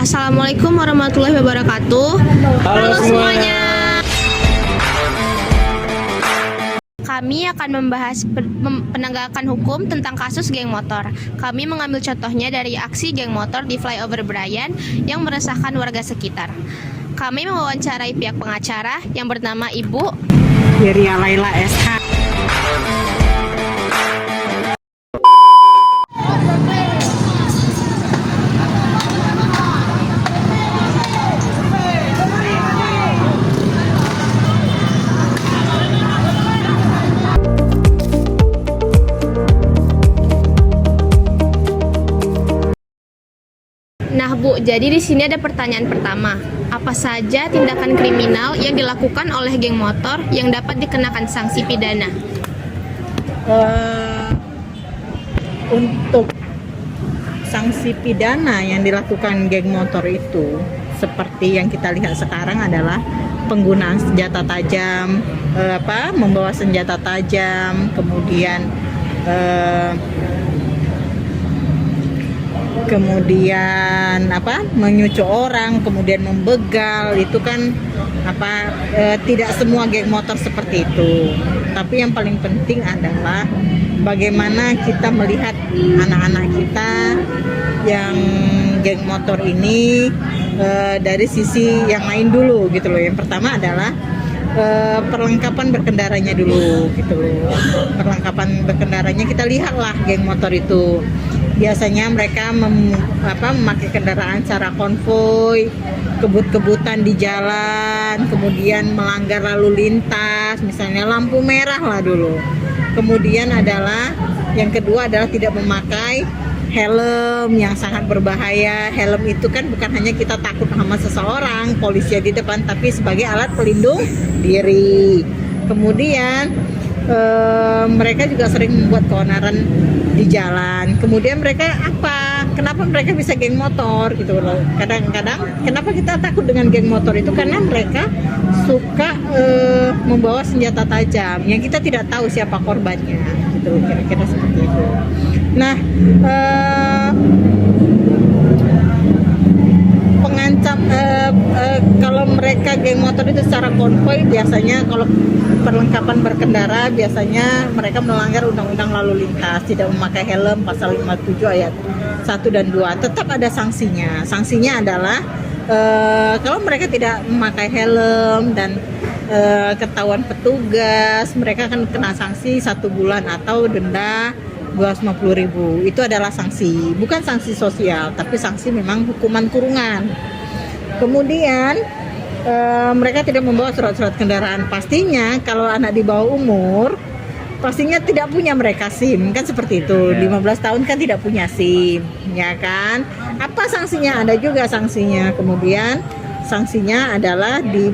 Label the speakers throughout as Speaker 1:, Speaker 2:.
Speaker 1: Assalamualaikum warahmatullahi wabarakatuh. Halo semuanya. Kami akan membahas penegakan hukum tentang kasus geng motor. Kami mengambil contohnya dari aksi geng motor di Flyover Brian yang meresahkan warga sekitar. Kami mewawancarai pihak pengacara yang bernama Ibu
Speaker 2: Yeria Laila SH.
Speaker 1: Nah Bu, jadi di sini ada pertanyaan pertama. Apa saja tindakan kriminal yang dilakukan oleh geng motor yang dapat dikenakan sanksi pidana?
Speaker 2: Untuk sanksi pidana yang dilakukan geng motor itu seperti yang kita lihat sekarang adalah penggunaan senjata tajam, membawa senjata tajam, kemudian menyucuk orang, kemudian membegal. Itu kan tidak semua geng motor seperti itu, tapi yang paling penting adalah bagaimana kita melihat anak-anak kita yang geng motor ini dari sisi yang lain dulu gitu loh. Yang pertama adalah perlengkapan berkendaranya dulu gitu loh. Perlengkapan berkendaranya kita lihatlah geng motor itu biasanya mereka memakai kendaraan secara konvoi, kebut-kebutan di jalan, kemudian melanggar lalu lintas, misalnya lampu merah lah dulu. Kemudian yang kedua adalah tidak memakai helm yang sangat berbahaya. Helm itu kan bukan hanya kita takut sama seseorang, polisi di depan, tapi sebagai alat pelindung diri. Kemudian mereka juga sering membuat keonaran di jalan. Kemudian mereka kenapa mereka bisa geng motor gitu loh. Kadang-kadang kenapa kita takut dengan geng motor itu karena mereka suka membawa senjata tajam yang kita tidak tahu siapa korbannya gitu, kira-kira seperti itu. Nah, pengancam kalau mereka geng motor itu secara konvoi, biasanya kalau perlengkapan berkendara biasanya mereka melanggar undang-undang lalu lintas, tidak memakai helm pasal 57 ayat 1 dan 2. Tetap ada sanksinya. Sanksinya adalah kalau mereka tidak memakai helm dan ketahuan petugas, mereka akan kena sanksi 1 bulan atau denda 250.000. Itu adalah sanksi, bukan sanksi sosial, tapi sanksi memang hukuman kurungan. Kemudian mereka tidak membawa surat-surat kendaraan. Pastinya kalau anak di bawah umur, pastinya tidak punya mereka SIM, kan seperti itu. 15 tahun kan tidak punya SIM, ya kan? Apa sanksinya? Ada juga sanksinya. Kemudian sanksinya adalah di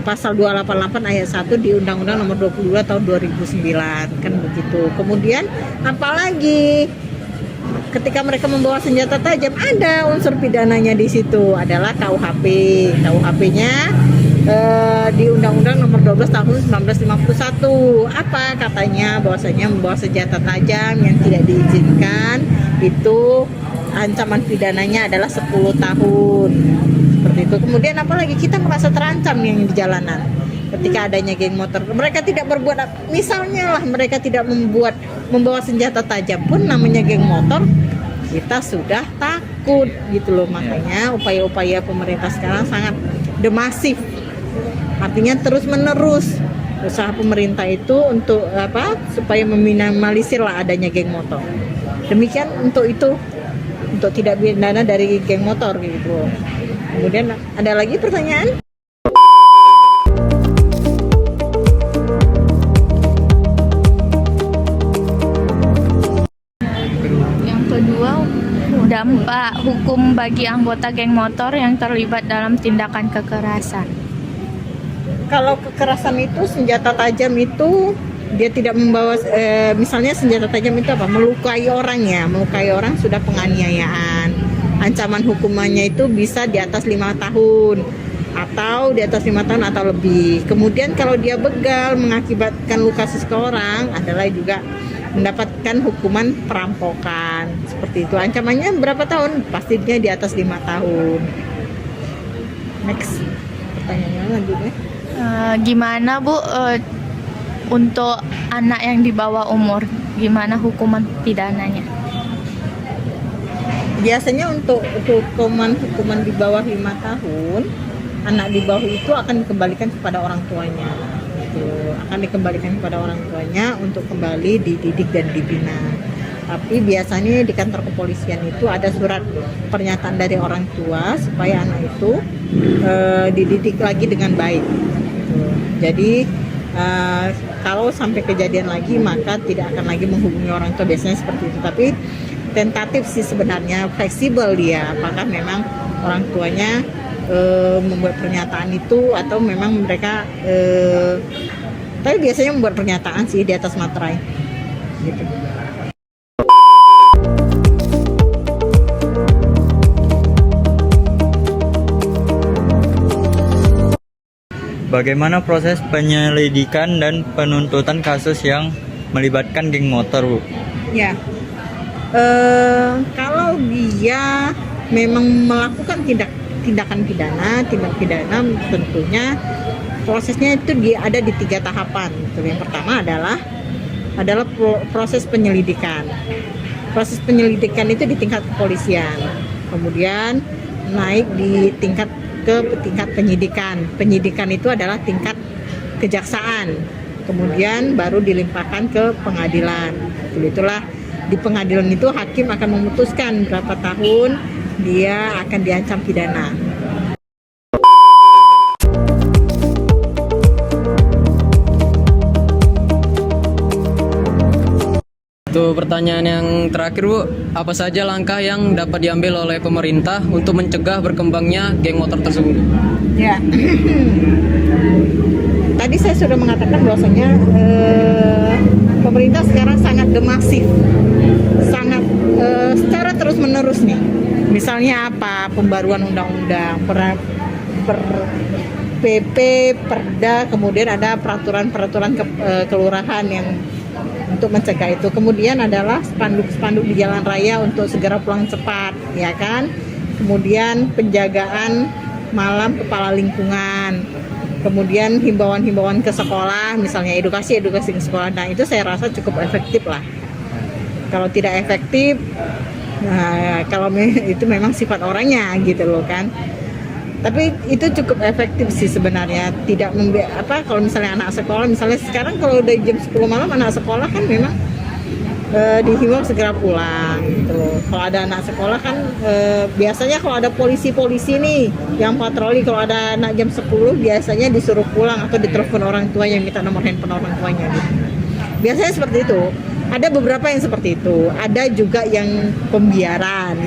Speaker 2: pasal 288 ayat 1 di Undang-Undang Nomor 22 tahun 2009, kan begitu. Kemudian apalagi ketika mereka membawa senjata tajam, ada unsur pidananya di situ, adalah KUHP. KUHP-nya di Undang-Undang Nomor 12 tahun 1951. Apa katanya? Bahwasanya membawa senjata tajam yang tidak diizinkan itu ancaman pidananya adalah 10 tahun. Seperti itu. Kemudian apalagi kita merasa terancam yang di jalanan ketika adanya geng motor. Mereka tidak berbuat, misalnya lah mereka tidak membawa senjata tajam pun, namanya geng motor, kita sudah takut gitu loh. Makanya upaya-upaya pemerintah sekarang sangat masif, artinya terus menerus usaha pemerintah itu untuk supaya meminimalisir lah adanya geng motor. Demikian untuk tidak pidana dari geng motor gitu. Kemudian ada lagi pertanyaan?
Speaker 3: Yang kedua, dampak hukum bagi anggota geng motor yang terlibat dalam tindakan kekerasan.
Speaker 2: Kalau kekerasan itu, senjata tajam itu dia tidak membawa, misalnya senjata tajam itu melukai orang ya, melukai orang sudah penganiayaan. Ancaman hukumannya itu bisa di atas 5 tahun atau di atas 5 tahun atau lebih. Kemudian kalau dia begal mengakibatkan luka seseorang adalah juga mendapatkan hukuman perampokan seperti itu. Ancamannya berapa tahun? Pastinya di atas 5 tahun. Next, pertanyaannya lanjutnya.
Speaker 3: Gimana Bu untuk anak yang di bawah umur? Gimana hukuman pidananya?
Speaker 2: Biasanya untuk hukuman di bawah 5 tahun, anak di bawah itu akan dikembalikan kepada orang tuanya. Gitu. Akan dikembalikan kepada orang tuanya untuk kembali dididik dan dibina. Tapi biasanya di kantor kepolisian itu ada surat pernyataan dari orang tua supaya anak itu dididik lagi dengan baik. Gitu. Jadi kalau sampai kejadian lagi maka tidak akan lagi menghubungi orang tua, biasanya seperti itu. Tapi tentatif sih sebenarnya, fleksibel dia, apakah memang orang tuanya membuat pernyataan itu atau memang mereka tapi biasanya membuat pernyataan sih di atas materai gitu.
Speaker 4: Bagaimana proses penyelidikan dan penuntutan kasus yang melibatkan geng motor, Bu?
Speaker 2: Ya, kalau dia memang melakukan tindak pidana tentunya prosesnya itu ada di 3 tahapan. Yang pertama adalah proses penyelidikan. Proses penyelidikan itu di tingkat kepolisian, kemudian naik di tingkat penyidikan. Penyidikan itu adalah tingkat kejaksaan, kemudian baru dilimpahkan ke pengadilan. Itulah di pengadilan itu hakim akan memutuskan berapa tahun dia akan diancam pidana.
Speaker 5: Untuk pertanyaan yang terakhir, Bu, apa saja langkah yang dapat diambil oleh pemerintah untuk mencegah berkembangnya geng motor tersebut?
Speaker 2: Ya, tadi saya sudah mengatakan bahwasanya pemerintah sekarang sangat masif, sangat secara terus menerus nih. Misalnya apa? Pembaruan undang-undang, PP, Perda, kemudian ada peraturan kelurahan yang untuk mencegah itu. Kemudian adalah spanduk-spanduk di jalan raya untuk segera pulang cepat, ya kan? Kemudian penjagaan malam kepala lingkungan. Kemudian himbauan-himbauan ke sekolah, misalnya edukasi ke sekolah. Nah, itu saya rasa cukup efektif lah. Kalau tidak efektif, nah, kalau itu memang sifat orangnya gitu loh kan. Tapi itu cukup efektif sih sebenarnya. Tidak kalau misalnya anak sekolah, misalnya sekarang kalau udah jam 10 malam anak sekolah kan memang dihimbau segera pulang gitu. Kalau ada anak sekolah kan biasanya kalau ada polisi nih yang patroli, kalau ada anak jam 10 biasanya disuruh pulang atau ditelepon orang tuanya, minta nomor handphone orang tuanya gitu. Biasanya seperti itu. Ada beberapa yang seperti itu. Ada juga yang pembiaran.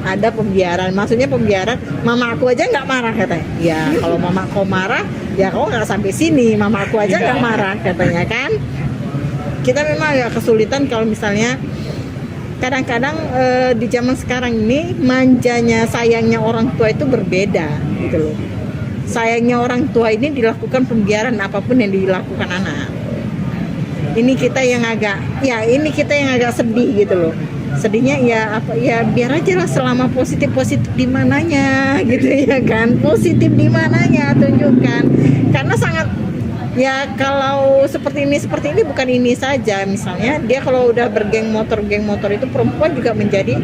Speaker 2: Ada pembiaran. Maksudnya pembiaran, mama aku aja nggak marah katanya. Ya kalau mama kau marah, ya kau nggak sampai sini. Mama aku aja nggak marah katanya kan. Kita memang agak kesulitan kalau misalnya kadang-kadang di zaman sekarang ini manjanya, sayangnya orang tua itu berbeda gitu loh. Sayangnya orang tua ini dilakukan pembiaran apapun yang dilakukan anak. Ini kita yang agak sedih gitu loh. Sedihnya ya biar aja lah, selama positif di mananya gitu ya kan. Positif di mananya tunjukkan. Karena sangat ya, kalau seperti ini bukan ini saja. Misalnya dia kalau udah bergeng motor itu perempuan juga menjadi,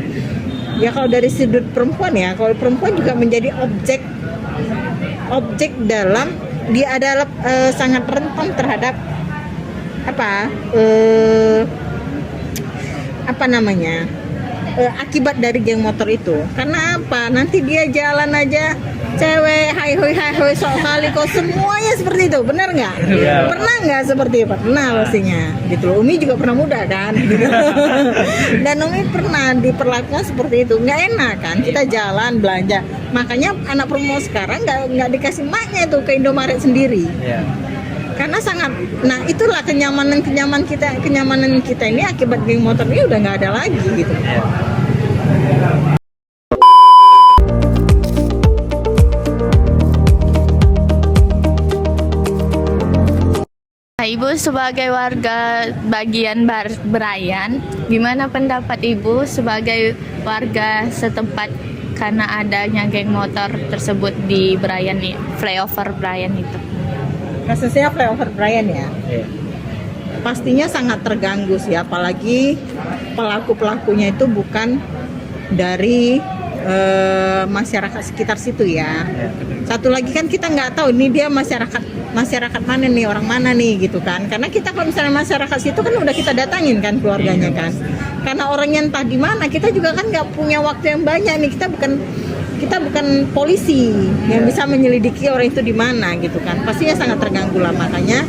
Speaker 2: ya kalau dari sudut perempuan ya, kalau perempuan juga menjadi objek dalam, dia adalah sangat rentan terhadap akibat dari geng motor itu. Karena apa? Nanti dia jalan aja cewek hai hoi sok kali kok, semuanya seperti itu. Benar nggak?
Speaker 4: Ya.
Speaker 2: Pernah nggak seperti itu? Pernah pastinya gitu loh. Umi juga pernah muda kan gitu. Dan Umi pernah diperlakukan seperti itu. Nggak enak kan, kita jalan belanja. Makanya anak perempuan sekarang nggak dikasih maknya tuh ke Indomaret sendiri.
Speaker 4: Ya.
Speaker 2: Karena nah itulah kenyamanan kita ini akibat geng motor ini udah nggak ada lagi gitu.
Speaker 4: Ya.
Speaker 3: Nah, Ibu sebagai warga bagian Berayan, gimana pendapat Ibu sebagai warga setempat karena adanya geng motor tersebut di Berayan nih, flyover Berayan itu?
Speaker 2: Kasusnya flyover Brian ya. Pastinya sangat terganggu sih, apalagi pelaku-pelakunya itu bukan dari masyarakat sekitar situ ya. Satu lagi kan kita nggak tahu ini dia masyarakat mana nih, orang mana nih gitu kan. Karena kita kalau misalnya masyarakat situ kan udah kita datangin kan keluarganya kan. Karena orangnya entah di mana, kita juga kan nggak punya waktu yang banyak nih. Kita bukan polisi yang bisa menyelidiki orang itu di mana gitu kan. Pastinya sangat terganggu lah, makanya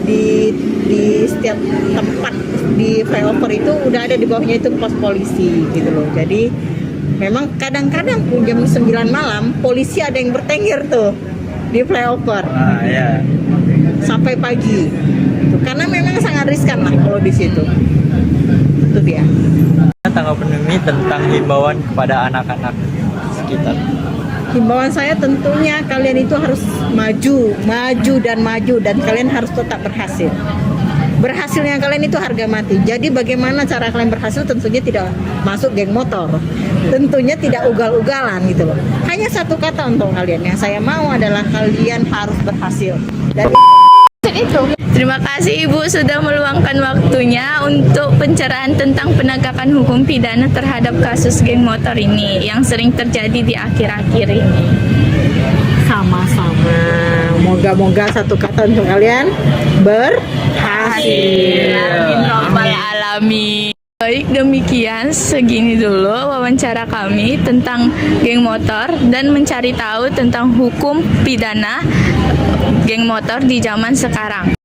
Speaker 2: di setiap tempat di flyover itu udah ada di bawahnya itu pos polisi gitu loh. Jadi memang kadang-kadang pun jam 9 malam polisi ada yang bertengger tuh di flyover
Speaker 4: Ya.
Speaker 2: sampai pagi gitu. Karena memang sangat riskan lah kalau di situ. Itu dia.
Speaker 4: Tanggapan Mimi tentang himbauan kepada anak-anak sekitar.
Speaker 2: Himbauan saya tentunya kalian itu harus maju dan kalian harus tetap berhasil. Berhasilnya kalian itu harga mati. Jadi bagaimana cara kalian berhasil? Tentunya tidak masuk geng motor. Tentunya tidak ugal-ugalan gitu loh. Hanya satu kata untuk kalian yang saya mau adalah kalian harus berhasil. Dan
Speaker 3: Terima kasih Ibu sudah meluangkan waktunya untuk pencerahan tentang penegakan hukum pidana terhadap kasus geng motor ini yang sering terjadi di akhir-akhir ini.
Speaker 2: sama-sama. Moga-moga satu kata untuk kalian berhasil.
Speaker 3: Amin Rabbal Alamin. Baik, demikian segini dulu wawancara kami tentang geng motor dan mencari tahu tentang hukum pidana geng motor di zaman sekarang.